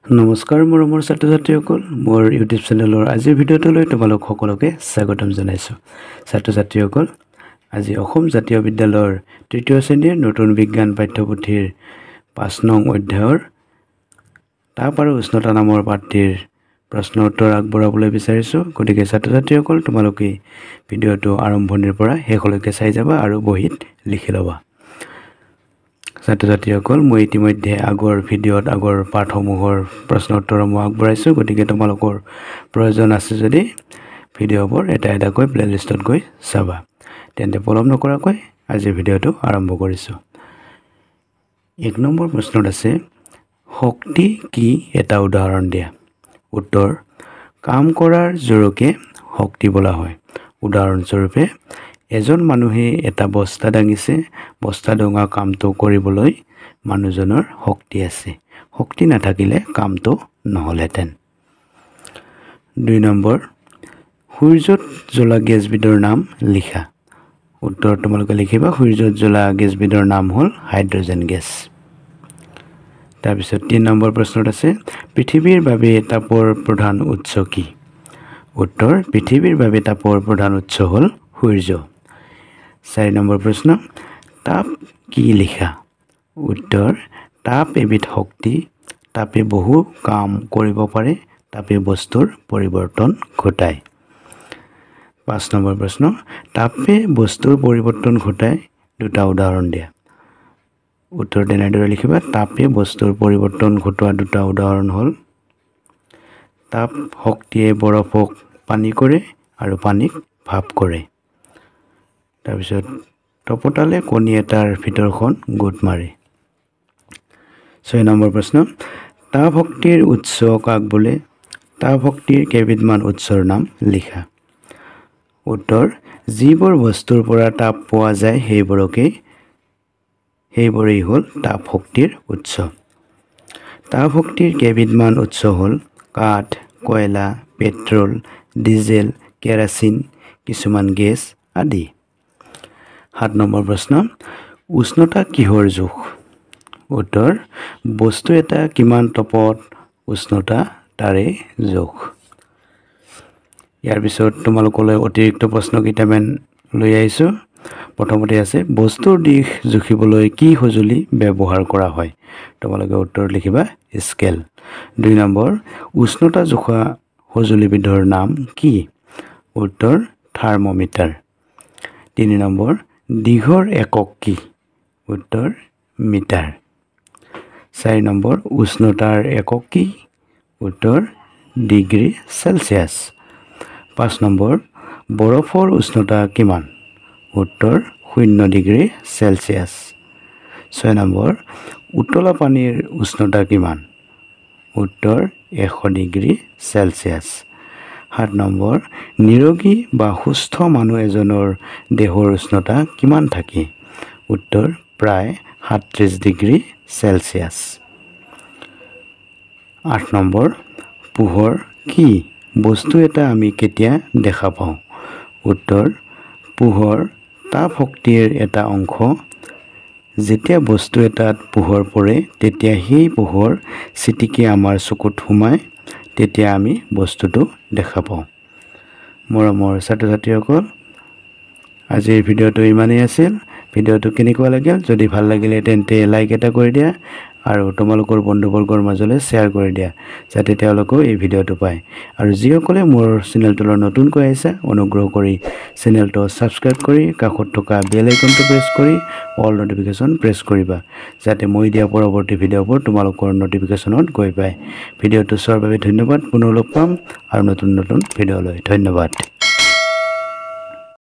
নমস্কাৰ মৰমৰ ছাত্ৰ-ছাত্ৰীসকল, মোৰ ইউটিউব চেনেলৰ আজিৰ ভিডিঅ'টোলৈ তোমালোক সকলোকে স্বাগতম জনাইছোঁ। ছাত্ৰ-ছাত্ৰীসকল, আজি অসম জাতীয় বিদ্যালয়ৰ তৃতীয় শ্ৰেণীৰ নতুন বিজ্ঞান পাঠ্যপুথিৰ ৫ নং অধ্যায়ৰ তাপ আৰু উষ্ণতা নামৰ পাঠটিৰ প্ৰশ্ন উত্তৰ আগবঢ়াবলৈ বিচাৰিছোঁ। গতিকে ছাত্ৰ-ছাত্ৰীসকল, তোমালোকে ভিডিঅ'টো আৰম্ভণিৰ পৰা শেষলৈকে চাই যাবা আৰু বহীত লিখি ল'বা। ছাত্ৰ-ছাত্ৰীসকল, মই ইতিমধ্যে আগৰ ভিডিঅ'ত আগৰ পাঠসমূহৰ প্ৰশ্ন উত্তৰসমূহ আগবঢ়াইছোঁ। গতিকে তোমালোকৰ প্ৰয়োজন আছে যদি ভিডিঅ'বোৰ এটা এটাকৈ প্লেলিষ্টত গৈ চাবা। তেন্তে পলম নকৰাকৈ আজিৰ ভিডিঅ'টো আৰম্ভ কৰিছোঁ। ১ নম্বৰ প্ৰশ্নত আছে, শক্তি কি এটা উদাহৰণ দিয়া। উত্তৰ, কাম কৰাৰ জোৰকে শক্তি বোলা হয়। উদাহৰণস্বৰূপে, এজন মানুহে এটা বস্তা দাঙিছে। বস্তা দঙা কামটো কৰিবলৈ মানুহজনৰ শক্তি আছে। শক্তি নাথাকিলে কামটো নহ'লহেঁতেন। ২ নম্বৰ, সূৰ্যত জ্বলা গেছবিধৰ নাম লিখা। উত্তৰ তোমালোকে লিখিবা, সূৰ্যত জ্বলা গেছবিধৰ নাম হ'ল হাইড্ৰজেন গেছ। তাৰপিছত ৩ নম্বৰ প্ৰশ্নত আছে, পৃথিৱীৰ বাবে তাপৰ প্ৰধান উৎস কি? উত্তৰ, পৃথিৱীৰ বাবে তাপৰ প্ৰধান উৎস হ'ল সূৰ্য। ৪ নম্বৰ প্ৰশ্ন, তাপ কি লিখা? উত্তৰ, তাপ এবিধ শক্তি। তাপে বহু কাম কৰিব পাৰে। তাপে বস্তুৰ পৰিৱৰ্তন ঘটায়। ৫ নম্বৰ প্ৰশ্ন, তাপে বস্তুৰ পৰিৱৰ্তন ঘটায়, দুটা উদাহৰণ দিয়া। উত্তৰ তেনেদৰে লিখিবা, তাপে বস্তুৰ পৰিৱৰ্তন ঘটোৱা দুটা উদাহৰণ হ'ল, তাপ শক্তিয়ে বৰফক পানী কৰে আৰু পানীক ভাপ কৰে। তাৰপিছত, তপতালে কণী এটাৰ ভিতৰখন গোট মাৰে। ৬ নম্বৰ প্ৰশ্ন, তাপ শক্তিৰ উৎস কাক বোলে? তাপ শক্তিৰ কেইবিধমান উৎসৰ নাম লিখা। উত্তৰ, যিবোৰ বস্তুৰ পৰা তাপ পোৱা যায় সেইবোৰেই হ'ল তাপ শক্তিৰ উৎস। তাপ শক্তিৰ কেইবিধমান উৎস হ'ল কাঠ, কয়লা, পেট্ৰল, ডিজেল, কেৰাচিন, কিছুমান গেছ আদি। ৭ নম্বৰ প্ৰশ্ন, উষ্ণতা কিহৰ জোখ? উত্তৰ, বস্তু এটা কিমান তাপত উষ্ণতা তাৰে জোখ। ইয়াৰ পিছত তোমালোকলৈ অতিৰিক্ত প্ৰশ্ন কেইটামান লৈ আহিছোঁ। প্ৰথমতে আছে, বস্তুৰ দিশ জুখিবলৈ কি সঁজুলি ব্যৱহাৰ কৰা হয়? তোমালোকে উত্তৰ লিখিবা, স্কেল। ২ নম্বৰ, উষ্ণতা জোখা সঁজুলিবিধৰ নাম কি? উত্তৰ, থাৰ্মোমিটাৰ। ৩ নম্বৰ, দিশৰ একক কি? উত্তৰ, মিটাৰ। ৪ নম্বৰ, উষ্ণতাৰ একক কি? উত্তৰ, ডিগ্ৰী চেলছিয়াছ। ৫ নম্বৰ, বৰফৰ উষ্ণতা কিমান? উত্তৰ, ০ ডিগ্ৰী চেলছিয়াছ। ৬ নম্বৰ, উতলা পানীৰ উষ্ণতা কিমান? উত্তৰ, ১০০ ডিগ্ৰী চেলছিয়াছ। ৭ নম্বৰ, নিৰোগী বা সুস্থ মানুহ এজনৰ দেহৰ উষ্ণতা কিমান থাকে? উত্তৰ, প্ৰায় ৩৭ ডিগ্ৰী চেলছিয়াছ। ৮ নম্বৰ, পোহৰ কি বস্তু এটা আমি কেতিয়া দেখা পাওঁ? উত্তৰ, পোহৰ তাপ শক্তিৰ এটা অংশ। যেতিয়া বস্তু এটাত পোহৰ পৰে, তেতিয়া সেই পোহৰ ছিটিকি আমাৰ চকুত সোমায়, তেতিয়া আমি বস্তুটো দেখা পাওঁ। মৰমৰ ছাত্ৰ-ছাত্ৰীসকল, আজিৰ ভিডিঅ'টো ইমানেই আছিল। ভিডিঅ'টো কেনেকুৱা লাগিল? যদি ভাল লাগিলে তেন্তে লাইক এটা কৰি দিয়া আৰু তোমালোকৰ বন্ধুবৰ্গৰ মাজলৈ শ্বেয়াৰ কৰি দিয়া, যাতে তেওঁলোকেও এই ভিডিঅ'টো পায়। আৰু যিসকলে মোৰ চেনেলটোলৈ নতুনকৈ আহিছে, অনুগ্ৰহ কৰি চেনেলটো ছাবস্ক্ৰাইব কৰি কাষত থকা বেল আইকনটো প্ৰেছ কৰি অল নটিফিকেশ্যন প্ৰেছ কৰিবা, যাতে মই দিয়া পৰৱৰ্তী ভিডিঅ'বোৰ তোমালোকৰ নটিফিকেশ্যনত গৈ পায়। ভিডিঅ'টো চোৱাৰ বাবে ধন্যবাদ। পুনৰ লগ পাম আৰু নতুন ভিডিঅ'লৈ। ধন্যবাদ।